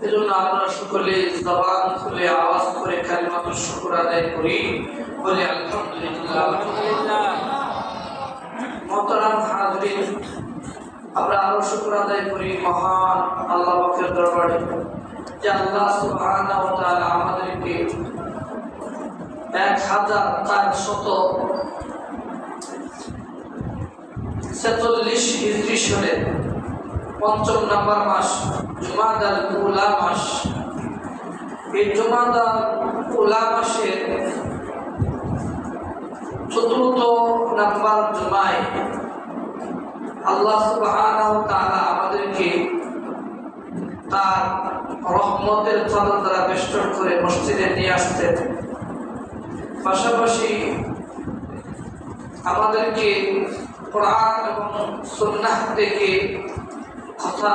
এজন্য আমরা সকলে জবান খুলে আওয়াজ করে কালিমাতুশ শুকর আদায় করি, বলি আলহামদুলিল্লাহ। মুহতারাম হাজিরিন, আমরা আরো শুকর আদায় করি মহান আল্লাহ পাকের দরবারে যে আল্লাহ সুবহানাহু ওয়া তাআলা আমাদেরকে 1446 হিজরি সনে ৫ম নম্বর মাস জুমাদাল উলা মাস, এই জুমাদাল উলা মাসের ৪র্থ নম্বর জুমায় আল্লাহ সুবহানাহু ওয়া তাআলা আমাদেরকে তার রহমতের চাদর দ্বারা বেষ্টন করে মসজিদে নিয়ে আসতেন। পাশাপাশি আমাদেরকে কোরআন এবং সুন্নাহ থেকে কথা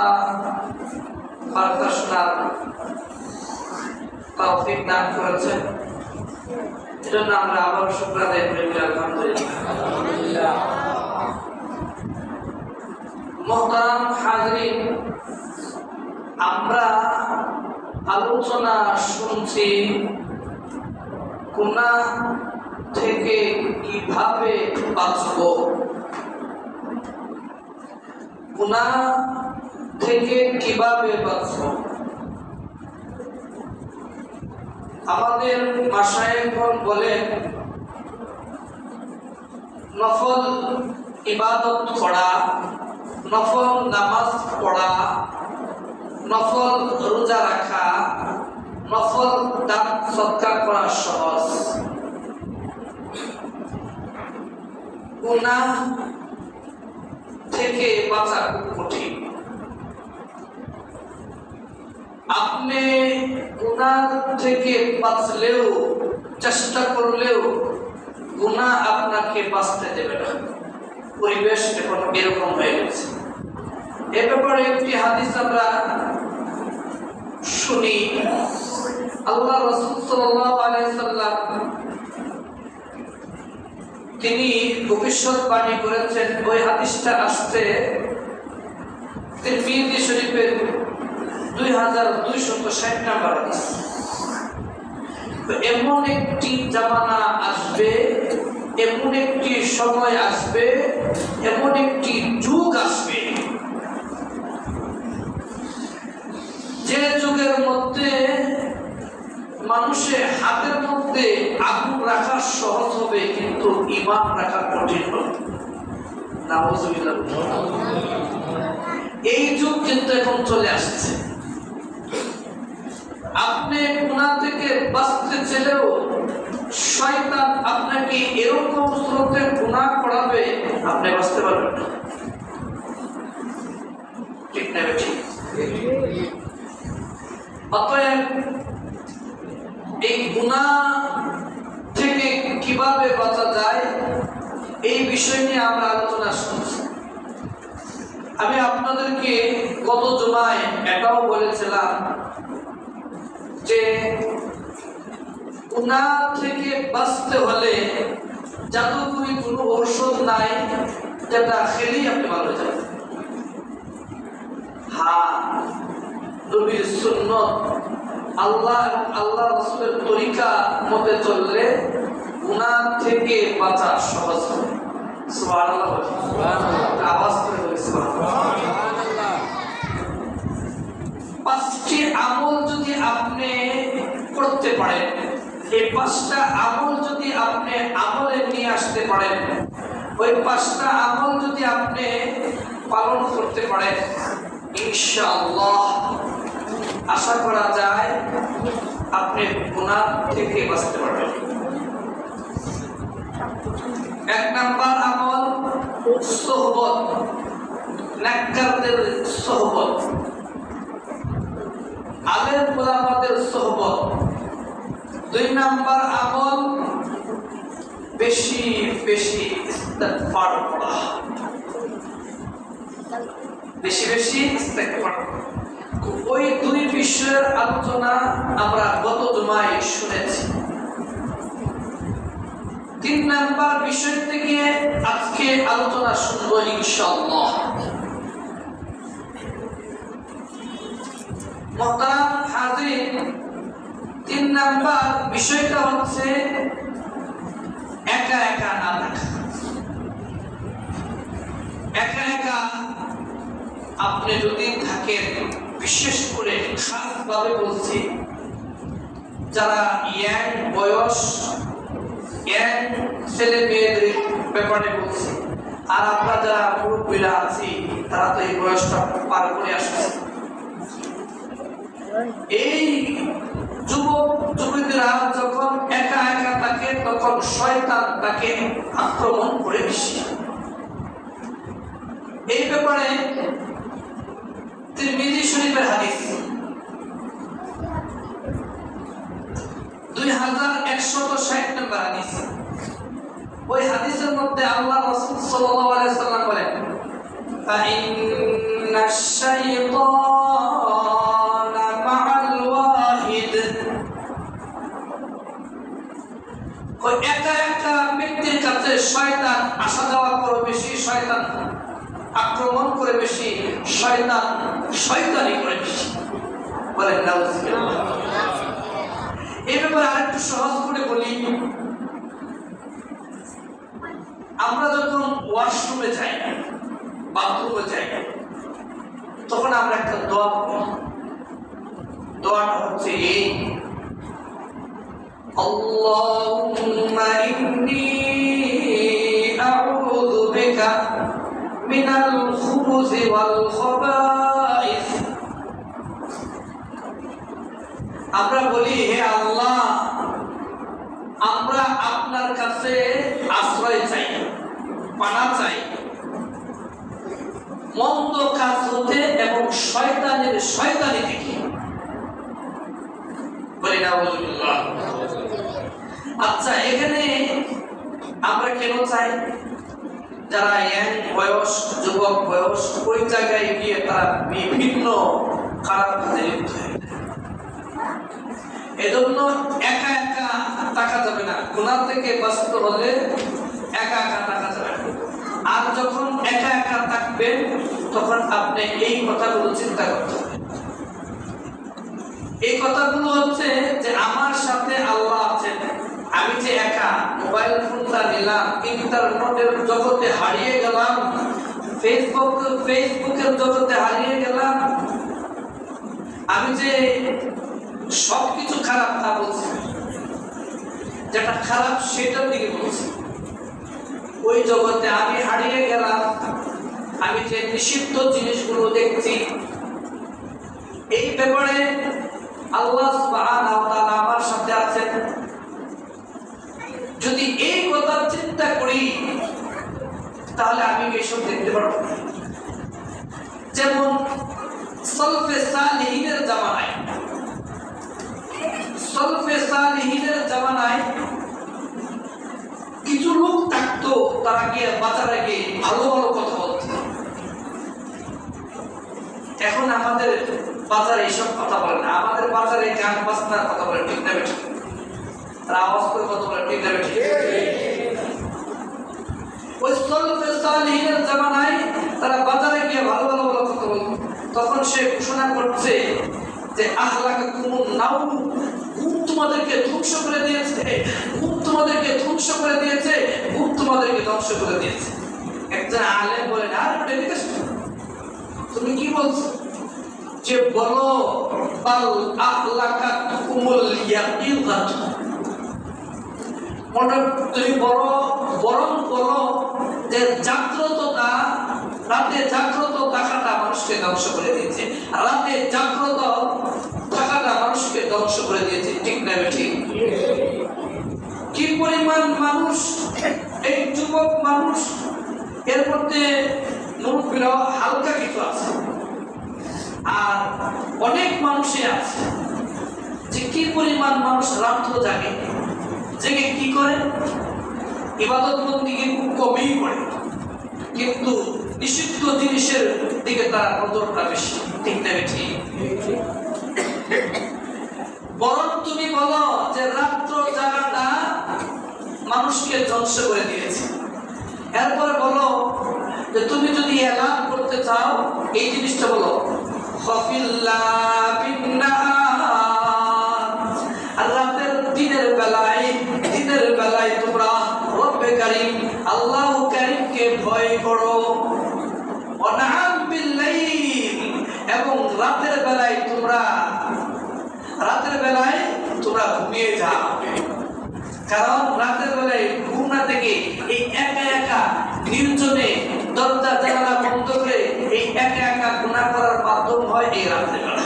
বার্তা শোনার তৌফিক দান করেছেন। এজন্য আমরা আবার শুকর আদায় করি, আলহামদুলিল্লাহ। মুহতারাম হাজিরিন, আমরা আলোচনা শুনছি গুনাহ থেকে কিভাবে বাঁচব, গুনাহ থেকে কিভাবে বাঁচব। আমাদের মাশায়েখগণ বলেন নফল ইবাদত করা, নফল নামাজ পড়া, নফল রোজা রাখা, নফল দান সদকা করা সহজ, গুনাহ থেকে বাঁচা খুব কঠিন। আপনি গুনাহ থেকে বাঁচলেও, চেষ্টা করলেও গুনাহ আপনাকে বাঁচতে দেবে না। পরিবেশ এখন এরকম হয়ে গেছে। এ ব্যাপারে একটি হাদিস আমরা শুনি। আল্লাহ রাসূল সাল্লাল্লাহু আলাইহি সাল্লাম তিনি ভবিষ্যৎবাণী করেছেন। ওই হাদিসটা আসছে তিরমিজি শরীফের 2260 নম্বর হাদিস। তো এমন একটি জামানা আসবে, এমন একটি সময় আসবে, এমন একটি যুগ আসবে যে যুগের মধ্যে মানুষের হাতের মধ্যে আগুন রাখা সহজ হবে, কিন্তু ঈমান রাখা কঠিন হবে। নাউযুবিল্লাহ। এই যুগ কিন্তু এখন চলে আসছে। আপনি গুনাহ থেকে বাঁচতে চাইলেও শয়তান আপনাকে এরকম স্রোতে গুনাহ করাবে, আপনি বাঁচতে পারবেন না। ঠিক না ঠিক? অতএব এই গুনাহ থেকে কিভাবে বাঁচা যায় এই বিষয় নিয়ে আমরা আলোচনা শুনছি। আমি আপনাদেরকে গত জুমায় এটাও বলেছিলাম যে গুনাহ থেকে বাঁচতে হলে জাদুকরি কোনো ঔষধ নাই যেটা খেলেই আপনি ভালো হয়ে যাবেন। হ্যাঁ, নবীর সুন্নাত, আল্লাহ এবং আল্লাহ রাসূলের তরিকা মতে চললে গুনাহ থেকে বাঁচা সহজ হবে। সুবহানাল্লাহ, সুবহানাল্লাহ। আওয়াজ করে বলি সুবহানাল্লাহ। 5টি আমল যদি আপনি করতে পারেন, এই 5টা আমল যদি আপনি আমলে নিয়ে আসতে পারেন, ওই 5টা আমল যদি আপনি পালন করতে পারেন, ইনশাআল্লাহ আশা করা যায় আপনি গুনাহ থেকে বাঁচতে পারবেন। 1 নাম্বার আমল সোহবত, নেককারদের সোহবত, আলেম ওলামাদের সোহবত। 2 নাম্বার আমল বেশি বেশি ইস্তিগফার করা, বেশি বেশি ইস্তিগফার। ওই 2 বিষয়ের আলোচনা আমরা গত জুমায় শুনেছি। 3 নাম্বার বিষয় থেকে আজকে আলোচনা শুনবো ইনশাআল্লাহ। মোহতারাম হাজির, 3 নাম্বার বিষয়টা হচ্ছে একা একা না থাকা। একা একা আপনি যদি থাকেন, বিশেষ করে খাসভাবে বলছি যারা ইয়াং বয়স, ইয়াং ছেলে মেয়েদের ব্যাপারে বলছি, আর আমরা যারা মুরব্বীরা আছি তারা তো এই বয়সটা পার করে আসছে। এই যুবক যুবতীরা যখন একা একা থাকে তখন শয়তান তাকে আক্রমণ করে বেশি। এই ব্যাপারে তিরমিজি শরীফের হাদিস 2160 নম্বর হাদিস। ওই হাদিসের মধ্যে আল্লাহ রাসূল সাল্লাল্লাহু আলাইহি সাল্লাম বলেন, ফাইন্নাশ শাইতানা মা'আল ওয়াহিদ। ওই একা একা ব্যক্তির কাছে শয়তান আসা যাওয়া করে বেশি, শয়তান আক্রমণ করে বেশি, শয়তান শয়তানি করে বেশি। বলেন নাউযুবিল্লাহ। এই ব্যাপারে আরেকটু সহজ করে বলি, আমরা যখন ওয়াশরুমে যাই, বাথরুমে যাই, তখন আমরা একটা দোয়া পড়ি। দোয়াটা হচ্ছে এই, আল্লাহুম্মা ইন্নী আউযু বিকা মিনাল খুবুসি ওয়াল খাবাইস। আমরা বলি, হে আল্লাহ, আমরা আপনার কাছে আশ্রয় চাই, পানা চাই মন্দ কাজ হতে এবং শয়তানের শয়তানি থেকে। বলি নাউযুবিল্লাহ। আচ্ছা, এখানে আমরা কেন চাই? যারা ইয়াং বয়স, যুবক বয়স, ওই জায়গায় গিয়ে তারা বিভিন্ন খারাপ কাজে লিপ্ত হয়ে যায়। এজন্য একা একা থাকা যাবে না। গুনাহ থেকে বাঁচতে হলে একা একা থাকা যাবে না। আর যখন একা একা থাকবেন তখন আপনি এই কথাগুলো চিন্তা করতে হবে। এই কথাগুলো হচ্ছে যে আমার সাথে আল্লাহ আছেন, আমি যে একা মোবাইল ফোনটা নিলাম, ইন্টারনেটের জগতে হারিয়ে গেলাম, ফেসবুকের জগতে হারিয়ে গেলাম, আমি যে সবকিছু খারাপ তা বলছি, যেটা খারাপ সেটার দিকে বলছি। ওই জগতে আমি হারিয়ে গেলাম, আমি যে নিষিদ্ধ জিনিসগুলো দেখছি। এই ব্যাপারে আল্লাহ সুবহানাহু ওয়া তাআলা আমার সাথে আছেন। যদি এই কথা চিন্তা করি তাহলে আমি এসব দেখতে পারবো। যেমন সলফে সালিহিনের জামানায় কিছু লোক থাকতো, তারা গিয়ে বাজারে গিয়ে ভালো ভালো কথা বলতো। এখন আমাদের বাজারে এইসব কথা বলে না, আমাদের বাজারে গান বাজনার কথা বলে, ঠিক না বেঠিক? তারা আওয়াজ করে কথা বলে, ঠিক না বেঠিক? ওই সলফে সালিহিনের জামানায় তারা বাজারে গিয়ে ভালো ভালো কথা বলতো। তখন সে ঘোষণা করছে যে আহলাকুমুন নাউম, ঘুম তোমাদেরকে ধ্বংস করে দিয়েছে, ঘুম তোমাদেরকে ধ্বংস করে দিয়েছে, ঘুম তোমাদেরকে ধ্বংস করে দিয়েছে। একজন আলেম বলেন, আর তুমি কি বলছো? যে বলো, বাল আহলাকাতুকুমুল ইয়াকিযাত, তুমি বরং বলো যে জাগ্রততা, রাতে জাগ্রত থাকাটা মানুষকে ধ্বংস করে দিয়েছে, রাতে জাগ্রত থাকাটা মানুষকে ধ্বংস করে দিয়েছে, ঠিক না ঠিক? কি পরিমাণ মানুষ, এই যুবক মানুষ, এর মধ্যে মুরব্বীরা হালকা কিছু আছে, আর অনেক মানুষই আছে যে কি পরিমাণ মানুষ রাত্র জাগে, জেগে কি করে? ইবাদত বন্দেগী খুব কমই করে, কিন্তু নিষিদ্ধ জিনিসের দিকে তার নজরটা বেশি, ঠিক না ঠিক? বরং তুমি বলো যে রাত্র জাগাটা মানুষকে ধ্বংস করে দিয়েছে। এরপরে বলো যে তুমি যদি এলান করতে চাও, এই জিনিসটা বলো, খাফিল্লাহ বিন রাতের বেলায় তোমরা ঘুমিয়ে যাও, কারণ রাতের বেলায় ঘুম না থেকে এই একা একা নির্জনে দরজা জানালা বন্ধ করে এই একা একা গুনাহ করার মাধ্যম হয় এই রাতের বেলা।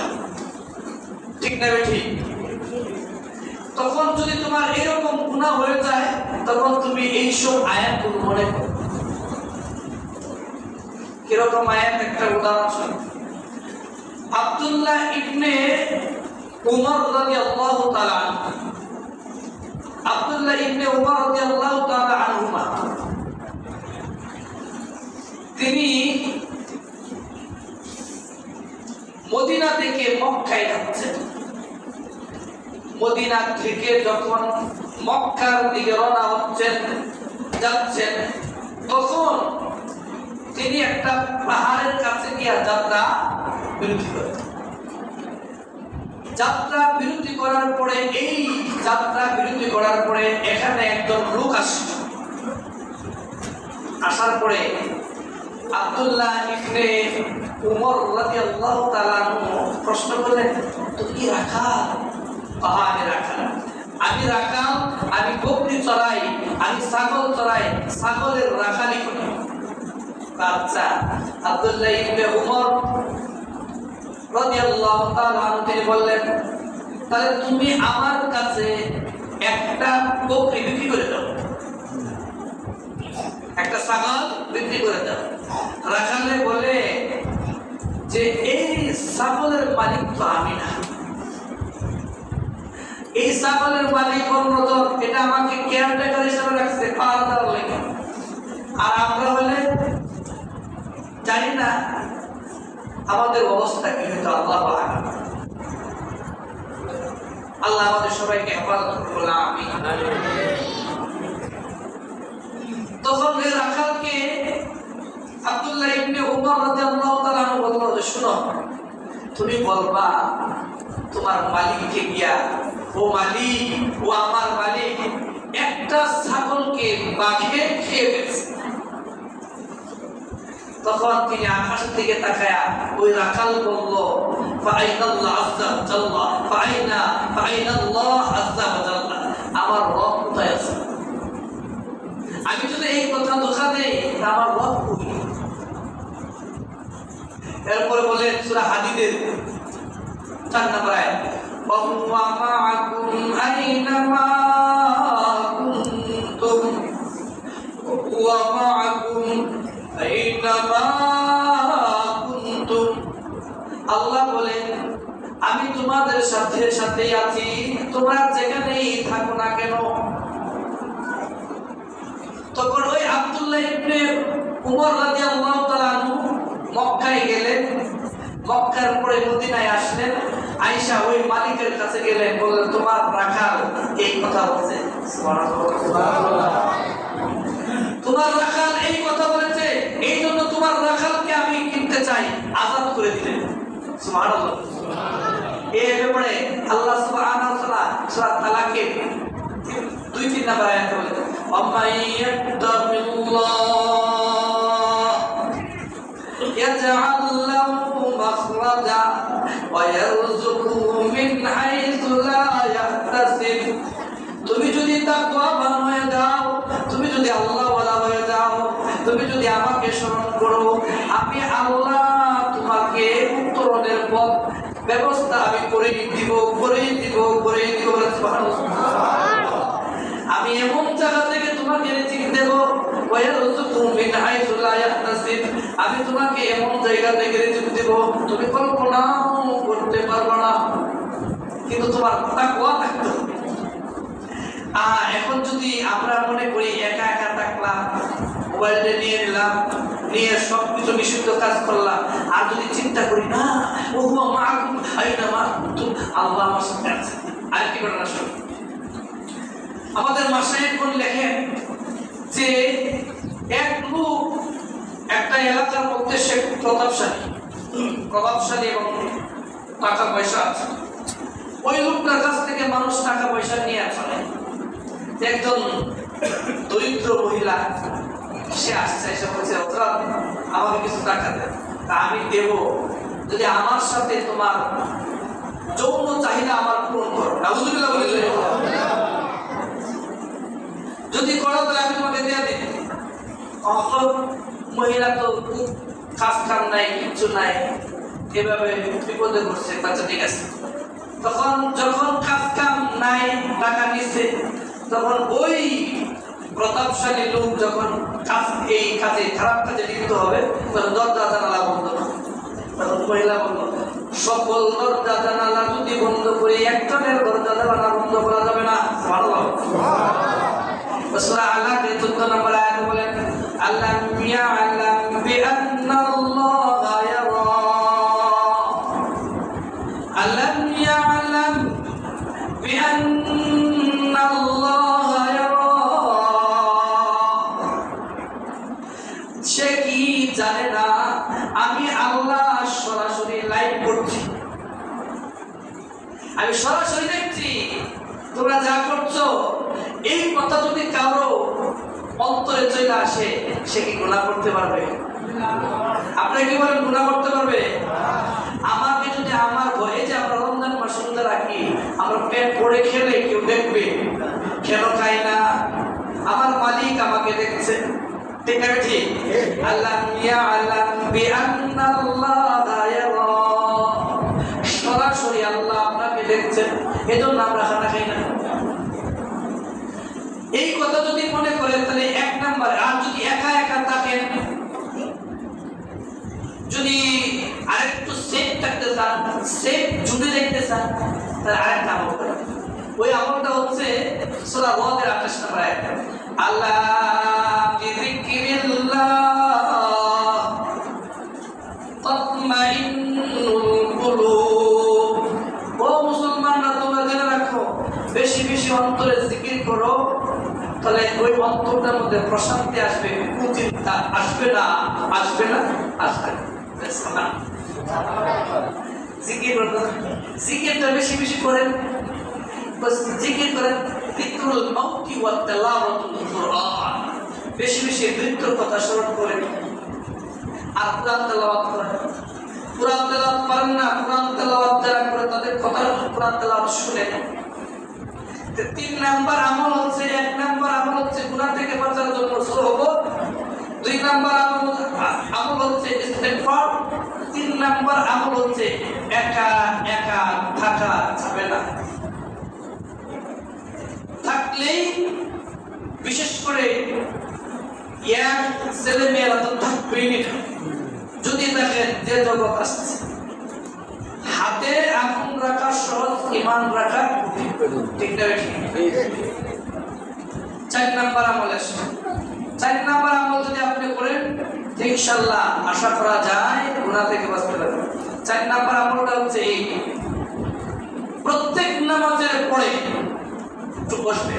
ঠিক না ঠিক? তখন যদি তোমার এরকম গুনাহ হয়ে যায়, তখন তুমি এইসব আয়াতগুলো মনে করো। কিরকম আয়াত? একটা উদাহরণ শুনো। আব্দুল্লাহ ইবনে উমর রাদিয়াল্লাহু তাআলা আনহু, আব্দুল্লাহ ইবনে উমর রাদিয়াল্লাহু তাআলা আনহুমা, তিনি মদিনা থেকে মক্কায় যাচ্ছেন। মদিনা থেকে যখন মক্কার দিকে রওনা যাচ্ছেন, তখন তিনি একটা পাহাড়ের কাছে গিয়ে যাত্রা বিরতি করেন। যাত্রা বিরতি করার পরে এখানে একজন লোক আসার পরে আব্দুল্লাহ ইবনে উমর রাদিয়াল্লাহু তাআলা আনহু প্রশ্ন করলেন, তুমি কি রাখাল? আমি রাখাল। আমি বকরি চড়াই, আমি ছাগল চড়াই, ছাগলের রাখালি করি। আচ্ছা, আব্দুল্লাহ ইবনে উমর রাদিয়াল্লাহু তাআলা আনহু তিনি বললেন, তাহলে তুমি আমার কাছে একটা বকরি বিক্রি করে দাও, একটা ছাগল বিক্রি করে দাও। রাখালে বলে যে এই ছাগলের মালিক তো আমি না, এই ছাগলের মালিক অন্যজন, এটা আমাকে কেয়ারটেকার হিসেবে রাখছে পাহাড় দেওয়ার লেগে। আর আমরা হলে জানি না আমাদের অবস্থা কি হইতো। আল্লাহ আমাদের সবাইকে হেফাজত করুন, আমিন। তখন এই রাখালকে আব্দুল্লাহ ইবনে উমর রাদিয়াল্লাহু তাআলা আনহু বলল যে, শুনো, তুমি বলবা তোমার মালিককে গিয়া, ও মালিক, ও আমার মালিক একটা ছাগলকে বাঘে খেয়ে ফেলছে। তখন তিনি আকাশের দিকে তাকায়া ওই রাখাল বলল, ফাআইনাল্লাহ আযজা ওয়া জাল্লা, ফাআইনাল্লাহ আযজা ওয়া জাল্লা, আমার রব কোথায় আছে? আমি যদি এই কথা ধোঁকা দেই, তা আমার রব কই? এরপরে বলে সূরা হাদীদের 4 নম্বর আয়াত, ওয়া মাআকুম আইনামা কুনতুম, ওয়া মাআকুম আইনামা কুনতুম। আল্লাহ বলেন, আমি তোমাদের সাথে সাথেই আছি, তোমরা যেখানেই থাকো না কেন। তখন ওই আব্দুল্লাহ ইবনে উমর রাদিয়াল্লাহু তাআলা আনহু মক্কায় গেলেন। মক্কার পরে মদিনায় আসলেন। আয়েশা ওই মালিকের কাছে গেলেন, বললেন, তোমার রাখাল এই কথা বলছে। সুবহানাল্লাহ। তোমার রাখাল এই কথা বলেছে, এই জন্য তোমার রাখালকে আমি কিনতে চাই, আযাদ করে দিলেন। সুবহানাল্লাহ। এই ব্যাপারে আল্লাহ সুবহানাহু ওয়া তাআলা সূরা তালাকের 2-3 নম্বর আয়াতে বলেন, وَمَن يَتَّقِ اللَّهَ يَجْعَل لَّهُ مَخْرَجًا وَيَرْزُقْهُ مِنْ حَيْثُ لَا يَحْتَسِبُ। তুমি যদি তাকওয়াবান হয়ে যাও, তুমি যদি আল্লাহওয়ালা হয়ে যাও, তুমি যদি আমাকে স্মরণ করো, আমি আল্লাহ তোমাকে উত্তরণের পথ ব্যবস্থা আমি করে দিব। আমি এমন জায়গা থেকে তোমাকে রিজিক দেব, আমি তোমাকে এমন জায়গা থেকে রিজিক দেব তুমি কল্পনাও করতে পারবে না। কিন্তু তোমার তাকওয়া থাকতে হবে। এখন যদি আমরা মনে করি একা একা থাকলাম, মোবাইলটা নিয়ে নিলাম, নিয়ে সবকিছু নিষিদ্ধ কাজ করলাম, আর যদি চিন্তা করি না আল্লাহ আমার সাথে আছে, আর কি ঘটনা শুনুন। আমাদের মাসায়েখ কোন লেখেন যে এক লোক একটা এলাকার মধ্যে সে প্রভাবশালী এবং টাকা পয়সা আছে। ওই লোকটার কাছ থেকে মানুষ টাকা পয়সা নিয়ে চলে। একজন দরিদ্র মহিলা সে আসছে, এসে বলছে, আমাকে কিছু টাকা দেন। তা আমি দেব যদি আমার সাথে তোমার যৌন চাহিদা আমার পূরণ করো। নাউযুবিল্লাহ বলে যদি করো তাহলে আমি তোমাকে দিয়ে দিই। মহিলা তো খুব কাজ কাম নাই, কিছু নাই, এভাবে বিপদে পড়ছে। আচ্ছা ঠিক আছে। তখন যখন কাজ কাম নাই, টাকা নিচ্ছে, তখন ওই প্রতাপশালী লোক যখন এই কাজে খারাপ কাজে লিপ্ত হবে, তখন দরজা জানালা বন্ধ। তখন মহিলা বলল, সকল দরজা জানালা যদি বন্ধ করে একজনের দরজা জানালা বন্ধ করা যাবে না। ভালো সূরা আলাকে 14 নম্বর আয়াতে বলেন, আল্লাম ইয়ালাম বিআন্নাল্লাহা ইয়ারা, আল্লাম ইয়ালাম বিআন্নাল্লাহা ইয়ারা। সে কি জানে না আমি আল্লাহ সরাসরি লাইভ করছি, আমি সরাসরি দেখছি তোমরা যা করছো। এই কথা যদি কারো অন্তরে চলে আসে, সে কি গুনাহ করতে পারবে? আপনি কি বলেন গুনাহ করতে পারবে? আমাকে যদি আমার ভয়ে যে আমরা রমজান মাস রোজা রাখি, আমরা পেট ভরে খেলে কেউ দেখবে, কেন খাই না? আমার মালিক আমাকে দেখছে, ঠিক আছে ঠিক? আল্লাহ ইয়ালাম বিআন্নাল্লাহা ইয়ারা, সরাসরি আল্লাহ আপনাকে দেখছেন, এজন্য আমরা খানা খাই না। এই কথা যদি মনে করেন তাহলে এক নম্বরে। আর যদি একা একা থাকেন, যদি আরেকটু সেফ থাকতে চান, সেফ জুড়ে দেখতে চান, তাহলে আরেকটা আমল করেন। ওই আমলটা হচ্ছে সূরা রদের 28 নম্বর আয়াত, আল্লাহ বিযিকরিল্লাহ তাতমাইন্নুল কুলুব। ও মুসলমানরা, তোমরা জেনে রাখো, বেশি বেশি অন্তরে জিকির করো, তাহলে ওই অন্তরটার মধ্যে প্রশান্তি আসবে, কুচিন্তা আসবে না। আসবে না? আসবে না। জিকিরটা বেশি বেশি করেন, জিকির করেন, যিকরুল মাউতি ওয়া তিলাওয়াতুল কুরআন, বেশি বেশি মৃত্যুর কথা স্মরণ করেন আর কুরআন তেলাওয়াত করেন। কুরআন তেলাওয়াত পারেন না, কুরআন তেলাওয়াত যারা করে তাদের কথা কুরআন তেলাওয়াত শুনেন। 3 নাম্বার আমল হচ্ছে, 1 নাম্বার আমল হচ্ছে গুনাহ থেকে বাঁচার জন্য সওবত, 2 নাম্বার আমল হচ্ছে ইস্তিগফার, 3 নাম্বার আমল হচ্ছে একা একা থাকা যাবে না। থাকলেই বিশেষ করে ইয়াং ছেলে মেয়েরা তো থাকবেই না। যদি দেখেন যে জগৎ আসছে, হাতে আগুন রাখা সহজ, ইমান রাখা ঠিক না? 4 নাম্বার আমল আসে। 4 নাম্বার আমল যদি আপনি করেন, ইনশাআল্লাহ আশা করা যায় গুনাহ থেকে বাঁচতে পারবেন। 4 নাম্বার আমলটা হচ্ছে এই, প্রত্যেক নামাজের পরে একটু বসবে,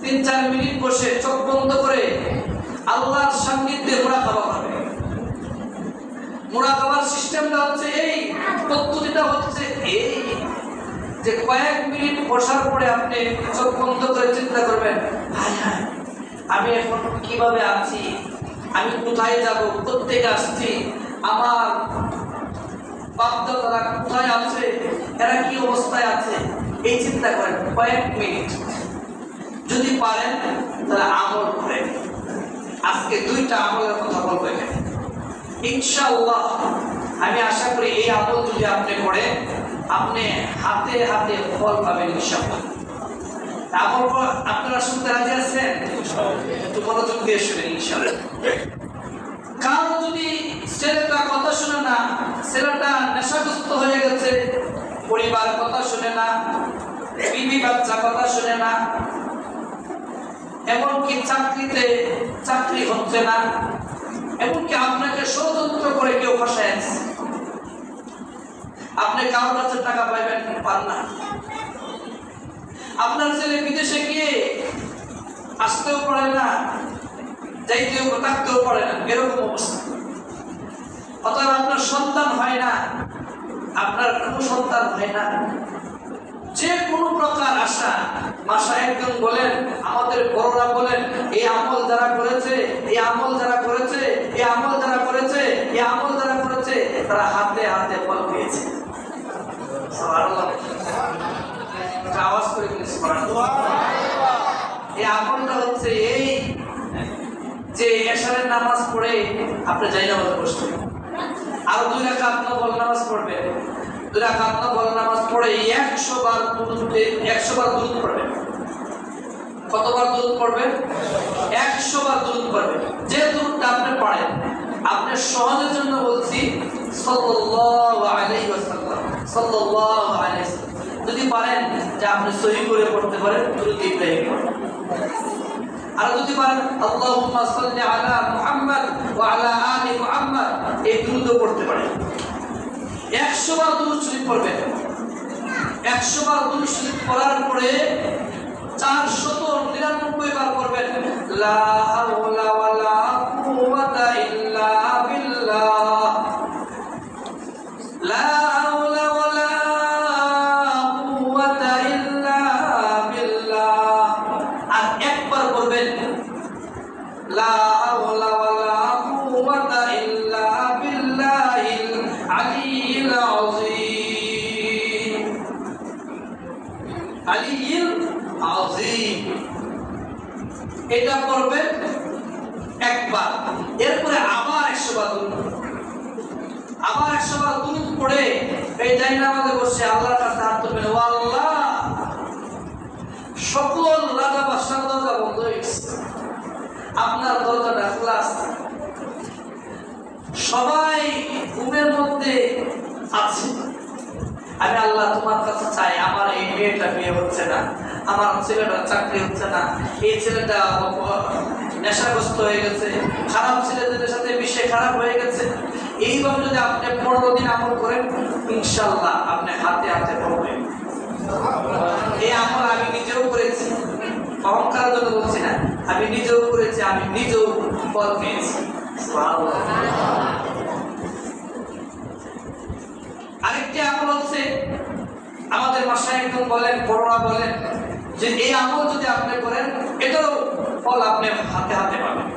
3-4 মিনিট বসে চোখ বন্ধ করে আল্লাহর সান্নিধ্যে মুরাকাবা করবে। মুরাকাবার সিস্টেমটা হচ্ছে এই, পদ্ধতিটা হচ্ছে এই যে কয়েক মিনিট বসার পরে আপনি চোখ বন্ধ করে চিন্তা করবেন, হায় হায় আমি এখন কিভাবে আছি, আমি কোথায় যাব, কোত্থেকে আসছি, আমার বাপ-দাদারা কোথায় আছে, এরা কি অবস্থায় আছে, এই চিন্তা করেন কয়েক মিনিট। যদি পারেন তাহলে আমল করেন। আজকে 2টা আমলের কথা বলবেন ইনশাআল্লাহ। আমি আশা করি এই আমল যদি আপনি করেন, আপনি হাতে হাতে ফল পাবেন ইনশাআল্লাহ। আমল আপনারা শুনতে রাজি আছেন? একটু মনোযোগ দিয়ে শুনেন ইনশাআল্লাহ। কারণ যদি ছেলেটা কথা শুনে না, ছেলেটা নেশাগ্রস্ত হয়ে গেছে, পরিবার কথা শুনে না, বিবি বাচ্চা কথা শুনে না, এমনকি চাকরিতে চাকরি হচ্ছে না, এমনকি আপনাকে ষড়যন্ত্র করে কেউ ফাঁসায় আছে, আপনি কারোর কাছে টাকা পাইবেন পান না, আপনার ছেলে বিদেশে গিয়ে আসতেও পারে না, যাইতেও থাকতেও পারে না, এরকম অবস্থা। অতএব আপনার সন্তান হয় না, আপনার কোনো সন্তান হয় না, যে কোনো প্রকার আশা। মাশা একজন বলেন, আমাদের বড়রা বলেন, এই আমল যারা করেছে, এই আমল যারা করেছে, এই আমল যারা করেছে, এই আমল যারা করেছে, তারা হাতে হাতে ফল পেয়েছে। নামাজ পড়ে আপনি যাই নামাজ বসবেন, আর 2 রাকাত নফল নামাজ পড়বেন। 2 রাকাত নফল নামাজ পড়ে 100 বার দুরূদ পড়বেন। কতবার দুরূদ পড়বেন? 100 বার দুরূদ পড়বেন। যে দুরূদটা আপনি পড়েন, আপনি সহজের জন্য বলছি সাল্লাল্লাহু আলাইহি ওয়াসাল্লাম, সাল্লাল্লাহু আলাইহি ওয়াসাল্লাম। যদি পারেন যে আপনি সহিহ করে পড়তে পারেন, দুরূদ ইব্রাহিম পড়েন। আর যদি পারেন আল্লাহুম্মা সাল্লি আলা মুহাম্মাদ ওয়া আলা আলি মুহাম্মাদ, এই দুরূদও পড়তে পারেন। 100 বার দুরূদ শরীফ পড়বেন। 100 বার দুরূদ শরীফ পড়ার পরে 499 বার পড়বেন লা হাওলা ওয়ালা কুওয়াতা ইল্লা বিল্লাহ, লা হাওলা ওয়ালা কুওয়াতা ইল্লা বিল্লাহ। আর একবার পড়বেন লা হাওলা ওয়ালা কুওয়াতা ইল্লা বিল্লাহিল আলিয়্যিল আযীম, আলিয়্যিল আযীম। এটা করবেন একবার। এরপরে আবার 100 বার দুরূদ, আবার 100 বার দুরূদ পড়ে এই যাই নামাজে বসে আল্লাহর কাছে হাত তুলবেন, ও আল্লাহ, সকল রাজা বাদশার দরজা বন্ধ হয়ে গেছে, আপনার দরজাটা খোলা আছে, সবাই ঘুমের মধ্যে আছে। আমি আল্লাহ তোমার কাছে চাই, আমার এই মেয়েটা বিয়ে হচ্ছে না, আমার ছেলেটা চাকরি হচ্ছে না, এই ছেলেটা নেশাগ্রস্ত হয়ে গেছে, খারাপ ছেলেদের সাথে মিশে খারাপ হয়ে গেছে। এইভাবে যদি আপনি 15 দিন আমল করেন, ইনশাআল্লাহ আপনি হাতে হাতে পাবেন। এই আমল আমি নিজেও করেছি, অহংকারের জন্য বলছি না, আমি নিজেও করেছি, আমি নিজেও ফল পেয়েছি। আরেকটি আমল হচ্ছে, আমাদের মাশায়েখ একদম বলেন, বড়রা বলেন যে এই আমল যদি আপনি করেন, এটারও ফল আপনি হাতে হাতে পাবেন।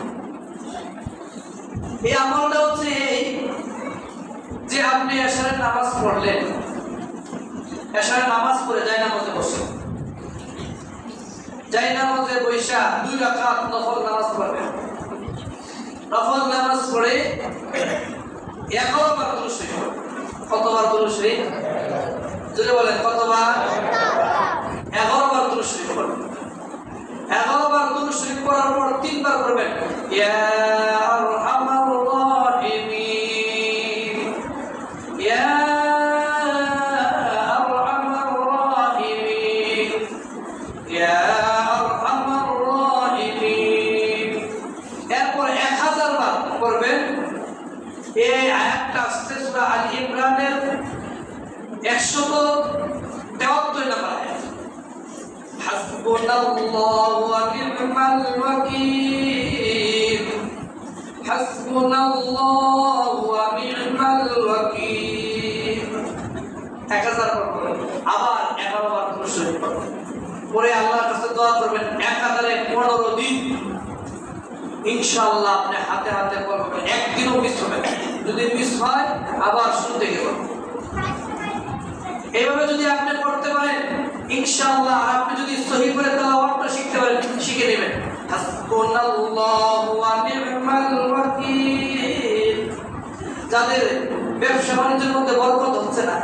এই আমলটা হচ্ছে এই যে আপনি এশারের নামাজ পড়লেন, এশারের নামাজ পড়ে যাই নামাজে বসে, যাই নামাজে বৈশা 2 রাকাত নফল নামাজ পড়বেন। নফল নামাজ পড়ে 11 বার দুরূদ শরীফ পড়বেন। কতবার দুরূদ শরীফ? যদি বলেন কতবার? 11 বার দুরূদ শরীফ পড়বেন। 11 বার দুরূদ শরীফ পড়ার পর 3 বার পড়বেন ইয়া আরহামার রাহিমিন, ইয়া আরহামার রাহিমিন, ইয়া আরহামার রাহিমিন। এরপর 1000 বার পড়বেন এই আয়াতটা, আসছে সূরা আল ইমরানের 173 নম্বর আয়াত। হাসবুনাল্লাহু ওয়া নি'মাল ওয়াকিল, হাসবুনাল্লাহু ওয়া নি'মাল ওয়াকিল। 1000 বার পড়বেন, আবার 11 বার দুরূদ শরীফ পড়বেন, পরে আল্লাহর কাছে দোয়া করবেন 1015 দিন, ইনশাআল্লাহ আপনি হাতে হাতে পড়বেন, একদিনও মিস হবে না। যদি মিস হয় আবার শুরু থেকে পড়বেন। এইভাবে যদি আপনি পড়তে পারেন ইনশাআল্লাহ, আর আপনি যদি সহিহ করে তেলাওয়াতটা শিখতে পারেন, শিখে নেবেন হাসবুনাল্লাহু ওয়া নি'মাল ওয়াকিল। যাদের ব্যবসা বাণিজ্যের মধ্যে বরকত হচ্ছে না,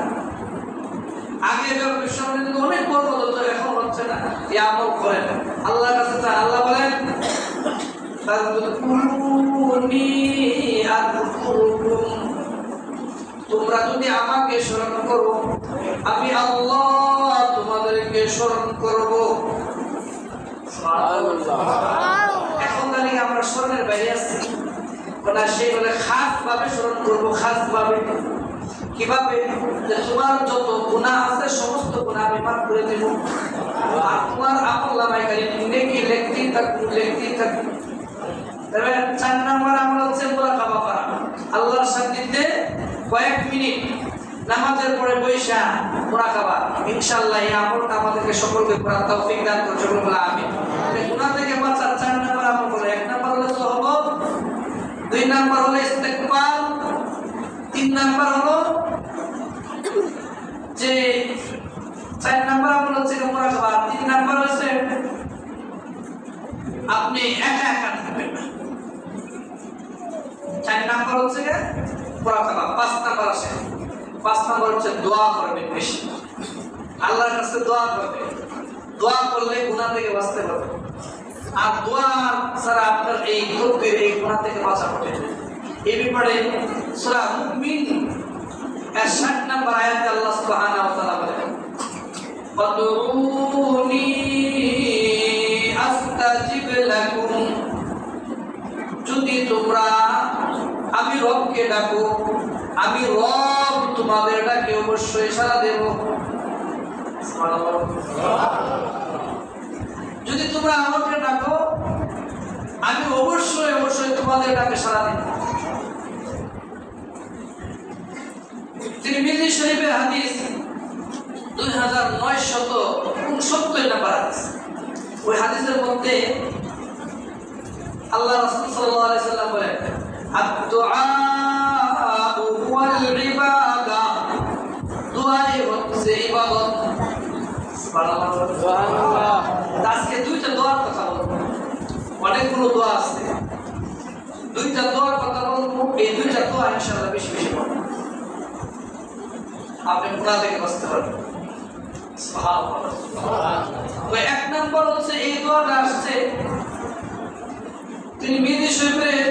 আগে ব্যবসা বাণিজ্যে অনেক বরকত হতো, এখন হচ্ছে না, এই আমল করেন, আল্লাহর কাছে চান। আল্লাহ বলেন তোমরা যদি আমাকে স্মরণ করো, আমি আল্লাহ তোমাদেরকে স্মরণ করব। এখন জানি আমরা স্মরণের বাইরে আছি, সেই বলে খাস ভাবে স্মরণ করবো, খাস ভাবে। কিভাবে? যে তোমার যত গুনাহ আছে সমস্ত গুনাহ আমি মাফ করে দেব, আর তোমার আমলনামায় খালি নেকি লিখতেই থাকবো, লিখতেই থাকবো। 4 নম্বর আমল হচ্ছে মুরাকাবা করা, আল্লাহর সান্নিধ্যে কয়েক মিনিট নামাজের পরে বৈশা মুরাকাবা। ইনশাআল্লাহ এই আমলটা আমাদেরকে সকলকে করার তৌফিক দান করুন, সকলে বলে আমিন। গুনাহ থেকে বাঁচার 4 নম্বর আমল হলো, 1 নম্বর হলো তওবা, 2 নম্বর হলো ইস্তিগফার, 3 নম্বর হলো যে 4 নম্বর আমল হচ্ছে মুরাকাবা, 3 নম্বর হচ্ছে আপনি একা একা থাকবেন না। 4 নাম্বার হচ্ছে মুরাকাবা, 5 নাম্বার আসে। 5 নাম্বার হচ্ছে দোয়া করবেন বেশি, আল্লাহর কাছে দোয়া করবে। দোয়া করলে গুনাহ থেকে বাঁচতে পারবে। আর দোয়া ছাড়া আপনার এই গভীর এই গুনাহ থেকে বাঁচা হবে। এই ব্যাপারে সূরা মুমিন এর 60 নাম্বার আয়াতে আল্লাহ সুবহানাহু ওয়া তাআলা বলেন, ফাদউনি আস্তাজিব লাকুম, যদি তোমরা আমি রবকে ডাকো, আমি রব তোমাদের ডাকে অবশ্যই সাড়া দেব। যদি তোমরা আমাকে ডাকো, আমি অবশ্যই অবশ্যই তোমাদের ডাকে সাড়া দেব। তিরমিজি শরীফের হাদিস 2969 নাম্বার হাদিস। ওই হাদিসের মধ্যে আল্লাহ রাসূল সাল্লাল্লাহু আলাইহি সাল্লাম বলেন, আদ-দুআ হুয়াল ইবাদা, দোয়াই হচ্ছে ইবাদত। সুবহানাল্লাহ। আজকে দুইটা দোয়ার কথা বলবো, অনেকগুলো দোয়া আছে, দুইটা দোয়ার কথা বলবো। এই দুইটা দোয়া ইনশাআল্লাহ বেশি বেশি পড়বেন, আপনি গুনাহ থেকে বাঁচতে পারবেন। সুবহানাল্লাহ। তো 1 নম্বর হচ্ছে এই দোয়াটা আসছে তিরমিজি শরীফের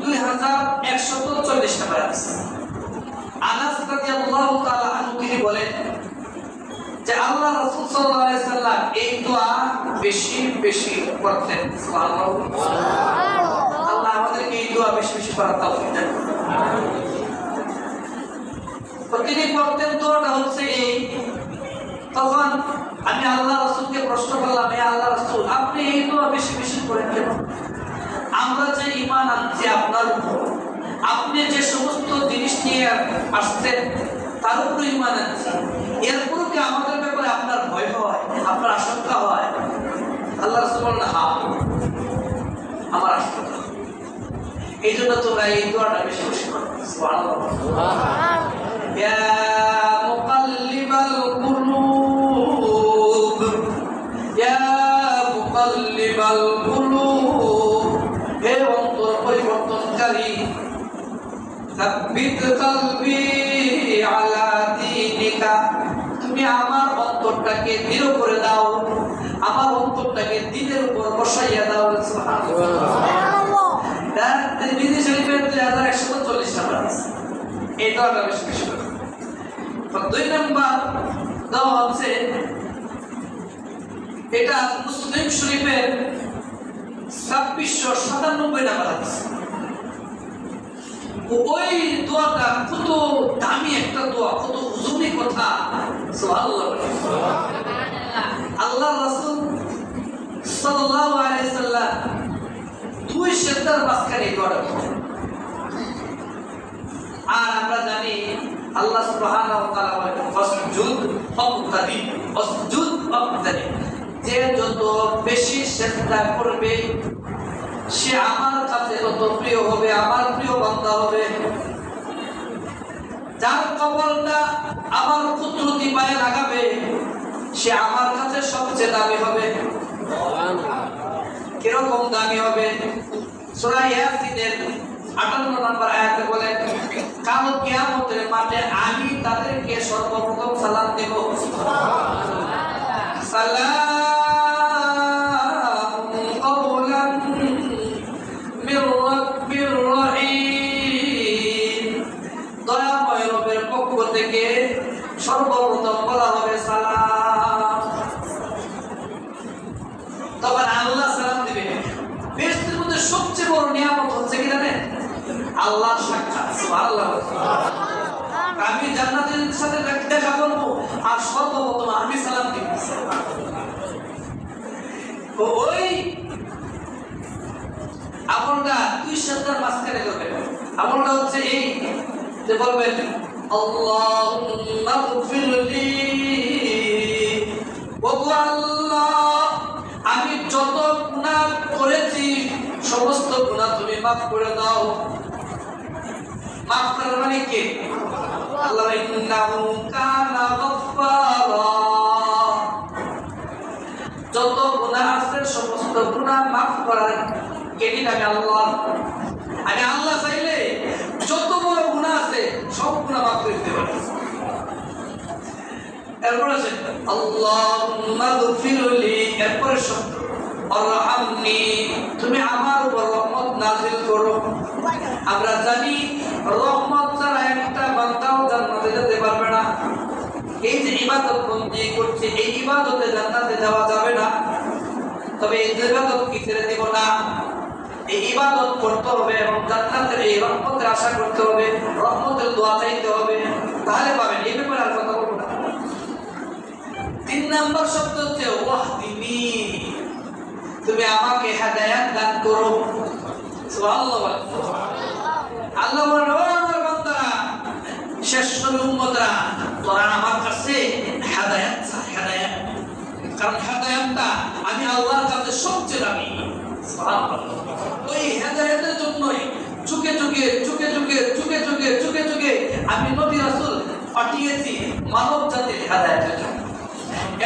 2140 নাম্বার হাদিস। আনাস রাদিয়াল্লাহু তাআলা আনহু তিনি বলেন যে আল্লাহ রাসূল সাল্লাল্লাহু আলাইহি সাল্লাম এই দোয়া বেশি বেশি করতেন। সুবহানাল্লাহ। আল্লাহ আমাদেরকে এই দোয়া বেশি বেশি করার তৌফিক দান করুন। তো তিনি করতেন দোয়াটা হচ্ছে এই, তখন আমি আল্লাহ রাসূলকে প্রশ্ন করলাম, হে আল্লাহ রাসূল, আপনি এই দোয়া বেশি বেশি করেন কেন? আমরা যে ঈমান আনছি আপনার উপর, আপনি যে সমস্ত জিনিস নিয়ে আসছেন তার উপর ঈমান আনছি, এরপরও কি আমাদের ব্যাপারে আপনার ভয় হয়, আপনার আশঙ্কা হয়? আল্লাহ রাসূল বলেন, হ্যাঁ আমার আশঙ্কা। এই জন্য তোমরা এই দোয়াটা বেশি বেশি করো। সুবহানাল্লাহ। ইয়া মুকাল্লিবাল কুলুব, ইয়া মুকাল্লিবাল কুলুব, হে অন্তর পরিবর্তনকারী, সাব্বিত কলবি আলা দীনিকা, তুমি আমার অন্তরটাকে দৃঢ় করে দাও, আমার অন্তরটাকে দ্বীনের উপর বসাইয়া দাও। সুবহানাল্লাহ। তার তিরমিজি শরীফের 2140 নাম্বার আছে। এই দোয়াটা বেশি বেশি করো। 2 নাম্বার দোয়া হচ্ছে, এটা মুসলিম শরীফের 2697 নাম্বার হাদিস। ওই দোয়াটা কত দামি একটা দোয়া, কত হুজুরি কথা। সুবহানাল্লাহ। আল্লাহ রাসূল সাল্লাল্লাহু আলাইহি সাল্লাম 2 সেজদার মাঝখানে দোয়াটা করতেন। আর আমরা জানি আল্লাহ সুবহানাহু ওয়া তাআলা বলেন, ফাসজুদ ফাকতারিব, ফাসজুদ ফাকতারিব, যে যত বেশি সেজদা করবে সে আমার কাছে তত প্রিয় হবে, আমার প্রিয় বান্দা হবে। যার কবলটা আমার কুদরতি পায়ে লাগাবে সে আমার কাছে সবচেয়ে দামি হবে। কিরকম দামি হবে? সূরা ইয়াসিনের 58 নম্বর আয়াতে বলেন, কাল কিয়ামতের মাঠে আমি তাদেরকে সর্বপ্রথম সালাম দেব। সালামুন কাওলান মির রাব্বির রহিম, দয়াময় রবের পক্ষ থেকে সর্বপ্রথম বলা হবে সালাম। তখন আল্লাহ সালাম দিবে। বেহেশতের মধ্যে সবচেয়ে বড় নিয়ামত হচ্ছে কি জানেন? আল্লাহর সাক্ষাৎ। সুবহানাল্লাহ। আমি জান্নাতের সাথে দেখা করবো আর সর্বপ্রথম আমি সালাম দিব। ওই আমলটা 2 সেজদার মাঝখানে করবেন। আমলটা হচ্ছে এই যে বলবেন, আল্লাহুম্মা গফিরলি, ওগো আল্লাহ আমি যত গুনাহ করেছি সমস্ত গুনাহ তুমি মাফ করে দাও। মাফ করার মানে কি? আল্লাহ ইন্নাহু কানা গফফারা, যত গুনাহ আছে সমস্ত গুনাহ মাফ করার কেন আমি আল্লাহ। আমি আল্লাহ চাইলে যত বড় গুনাহ আছে সব গুনাহ মাফ করে দিতে পারি। এরপর আছে আল্লাহুম্মা গফিরলি, এরপরে শব্দ আরহামনি, তুমি আমার উপর রহমত নাযিল করো। আমরা জানি রহমত ছাড়া একটা বান্দাও জান্নাতে যেতে পারবে না। এই যে ইবাদত বন্দেগী করছে, এই ইবাদতে জান্নাতে যাওয়া যাবে না। তবে এই ইবাদত কি ছেড়ে দেব না, এই ইবাদত করতে হবে এবং জান্নাতের এই রহমতের আশা করতে হবে, রহমতের দোয়া চাইতে হবে, তাহলে পাবেন। এই ব্যাপারে আর কথা বলবো না। 3 নম্বর শব্দ হচ্ছে ওয়াহদিনি, তুমি আমাকে হেদায়েত দান করো। সুবহানাল্লাহ। আল্লাহ বলেন ও আমার বান্দারা, শেষ নবী উম্মতরা, তোরা আমার কাছে হেদায়েত চা, হেদায়েত। কারণ হেদায়েতটা আমি আল্লাহর কাছে সবচেয়ে দামি। সুবহানাল্লাহ। ওই হেদায়েতের জন্যই যুগে যুগে যুগে যুগে যুগে যুগে যুগে যুগে আমি নবী রাসূল পাঠিয়েছি মানব জাতির হেদায়েতের জন্য।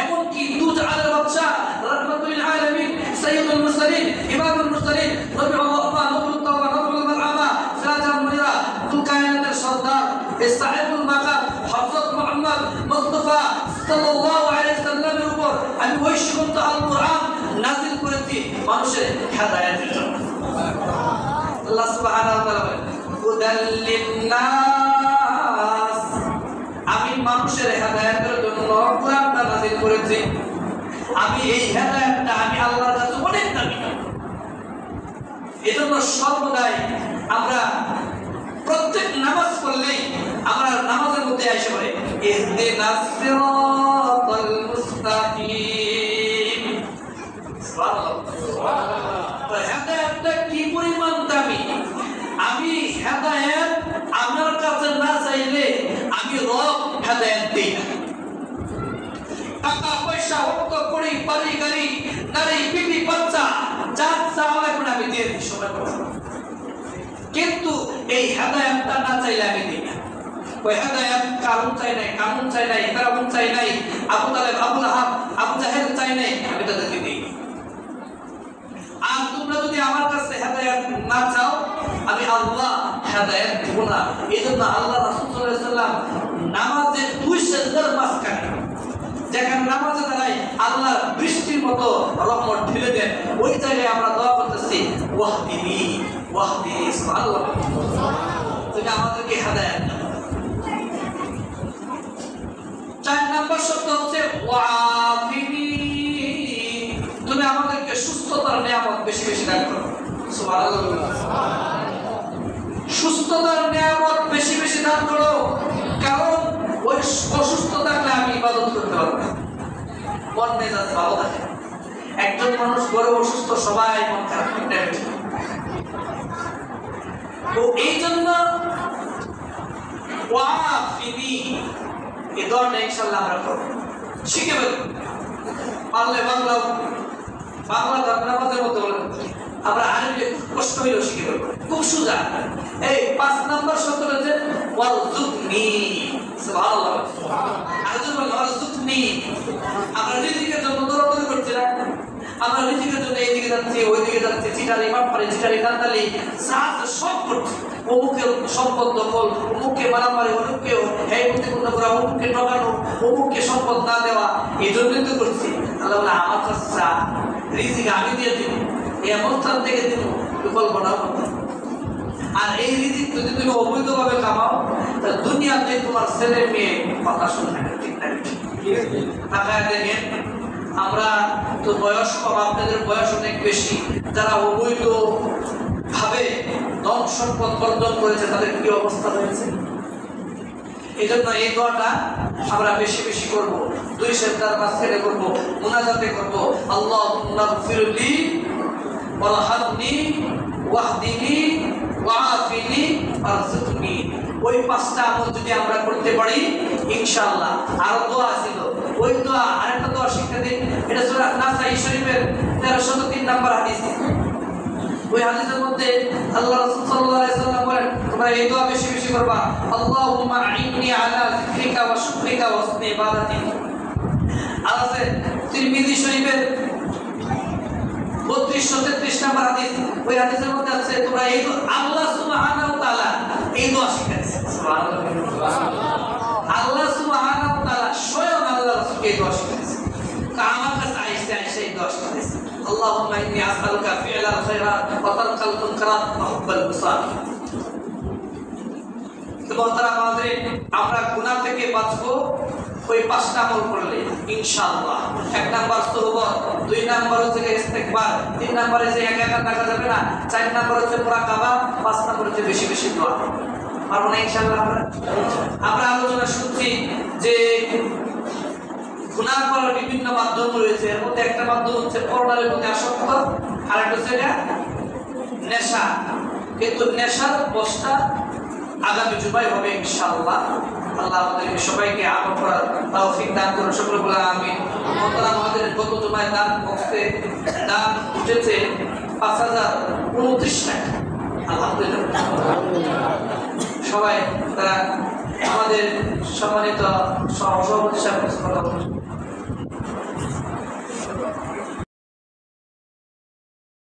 এমনকি দুজ আলাল বাদশা রাহমাতুল আলামিন সাইয়্যিদুল মুরসালিন ইমামুল মুরসালিন নবীউল্লাহ নবুল তাওবা নবুল মারহামা সিরাজুল মুনিরা কুল কায়নাতের সরদার ইসহাবুল মাকাম হযরত মুহাম্মদ মুস্তাফা সাল্লাল্লাহু আলাইহি সাল্লামের উপর আমি ওই শুদ্ধ আল কোরআন নাযিল করেছি মানুষের হেদায়েতের জন্য। আল্লাহ সুবহানাহু ওয়া তাআলা বলেন হুদাল লিন্নাস, আমি মানুষের হেদায়েতের জন্য কোরআনটা নাযিল করেছি। আমি এই হেদায়েতটা আমি আল্লাহর কাছে অনেক দামি। এজন্য সর্বদাই আমরা প্রত্যেক নামাজ পড়লেই আমরা নামাজের মধ্যে এসে পড়ে ইহদিনাস সিরাতাল মুস্তাকিম। সুবহানাল্লাহ। হেদায়েতটা কি পরিমাণ দামি! আমি হেদায়েত আমার কাছে না চাইলে আমি রব হেদায়েত দেই না। টাকা পয়সা অর্থ করি বাড়ি গাড়ি নারী বিবি বাচ্চা যা চাওয়া এখন আমি দিয়ে দিই সময় করে, কিন্তু এই হেদায়েতটা না চাইলে আমি দিই না। ওই হেদায়েত কারণ চাই নাই, কানুন চাই নাই, ফেরাউন চাই নাই, আবু তালেব আবু লাহাব আবু জাহেল চাই নাই, আমি তাদেরকে দিই। আর তোমরা যদি আমার কাছে হেদায়েত না চাও আমি আল্লাহ হেদায়েত দেব না। এইজন্য আল্লাহ রাসূল সাল্লাল্লাহু আলাইহি ওয়াসাল্লাম নামাজের 2 সিজদার মাঝখানে যেখানে নামাজে দাঁড়াই আল্লাহর বৃষ্টির মতো রহমত ঢেলে দেন, ওই জায়গায় আমরা দোয়া করতেছি ওয়াহদিনি ওয়াহদিনি। সুবহানাল্লাহ। তুমি আমাদেরকে হেদায়েত দাও। 4 নম্বর শব্দ হচ্ছে ওয়াফিনি, তুমি আমাদেরকে সুস্থতার নিয়ামত বেশি বেশি দান করো। সুবহানাল্লাহ। সুস্থতার নিয়ামত বেশি বেশি দান করো, কারণ ওই অসুস্থ থাকলে আমি ইবাদত করতে পারবো না, মন মেজাজ ভালো থাকে। একজন মানুষ বড় অসুস্থ, সবাই মন খারাপ, তো এই জন্য ওয়াফিনি এই দোয়াটা ইনশাআল্লাহ আমরা করব, শিখে ফেলব। পারলে বাংলা নামাজের মধ্যে বলে আমরা আরবি কষ্ট হইলেও শিখে ফেলব, খুব সোজা। এই 5 নম্বর শব্দ হচ্ছে ওয়ারযুকনি। সুবহানাল্লাহ। আরেকজন বলে ওয়ারযুকনি। আমরা রিজিকের জন্য দৌড়াদৌড়ি করছি না, আমরা রিজিকের জন্য এইদিকে যাচ্ছি ওইদিকে যাচ্ছি, চিটারি মাপপাড়ি চিটারি কান্দালি সব করছি। অমুকের সম্পদ দখল, অমুককে মারামারি, অমুককে হ্যাঁ করতে করতে করা, অমুককে ঠকানো, অমুককে সম্পদ না দেওয়া, এই জন্যই তো করছি। আল্লাহ বলে আমার কাছে রিজিক আমি দিয়ে দিব, এই অবস্থান থেকে দিব, কল্পনাও করতে। আর এই রিজিক যদি তুমি অবৈধভাবে কামাও তাহলে দুনিয়াতে তোমার ছেলে মেয়ে কথা শুনবে না। ঠিক না? তাকায় দেখেন, আমরা তো বয়স কম, আপনাদের বয়স অনেক বেশি, যারা অবৈধ ভাবে ধন সম্পদ অর্জন করেছে তাদের কি অবস্থা হয়েছে। এই জন্য এই দোয়াটা আমরা বেশি বেশি করব, 2 সেজদার মাঝখানে করব, মুনাজাতে করব আল্লাহুম্মা গফিরলি ওয়ারহামনি ওয়াহদিনি ওয়াআফিনি ওয়ারযুকনি। ওই 5টা আমল যদি আমরা করতে পারি ইনশাআল্লাহ। আর দোয়া ছিল, ওই দোয়া আরেকটা দোয়া শিক্ষা দিন, এটা সূরা নাসাঈ শরীফের 1303 নম্বর হাদিস। ওই হাদিসের মধ্যে আল্লাহ রাসূল সাল্লাল্লাহু আলাইহি ওয়াসাল্লাম বলেন তোমরা এই দোয়া বেশি বেশি করবা, আল্লাহুম্মা আইন্নি আলা যিকরিকা ওয়া শুকরিকা ওয়া হুসনি ইবাদাতিক। আর আছে তিরমিজি শরীফের 3233 নম্বর হাদিস। ওই হাদিসের মধ্যে আছে তোমরা এই আল্লাহ সুবহানাহু ওয়া তাআলা এই দোয়া শিখাইছে। সুবহানাল্লাহ। আল্লাহ সুবহানাহু ওয়া তাআলা স্বয়ং আল্লাহ রাসূলকে এই দোয়া শিখাইছে। তা আমার কাছে আইসা এই দোয়া শিখাইছে। আল্লাহুম্মা ইন্নী আসআলুকা ফি'লাল খায়রাত ওয়া তারকাল মুনকারাত ওয়া হুব্বাল মুসাফির। তো বন্ধুরা আমাদের আমরা গুনাহ থেকে বাঁচবো ওই 5টা আমল করলে ইনশাআল্লাহ। 1 নাম্বার তওবা, 2 নাম্বার হচ্ছে ইস্তেগফার, 3 নাম্বারে যে একা একা থাকা যাবে না, 4 নাম্বার হচ্ছে মুরাকাবা, 5 নাম্বার হচ্ছে বেশি বেশি দোয়া। পারবো না ইনশাআল্লাহ। আমরা আলোচনা শুনছি যে গুনাহ করার বিভিন্ন মাধ্যম রয়েছে। এর মধ্যে একটা মাধ্যম হচ্ছে পর্দার প্রতি আসক্ত, আর একটা হচ্ছে নেশা। কিন্তু নেশার বশটা আগামী জুমায় হবে ইনশাআল্লাহ। আল্লাহ আমাদের সবাইকে আমল করার তৌফিক দান করুন, সকলে বলে আমিন। মোহতারাম আমাদের গত জুমায় দান বক্সে দান উঠেছে 5029 টাকা। আলহামদুলিল্লাহ। সবাই তারা আমাদের সম্মানিত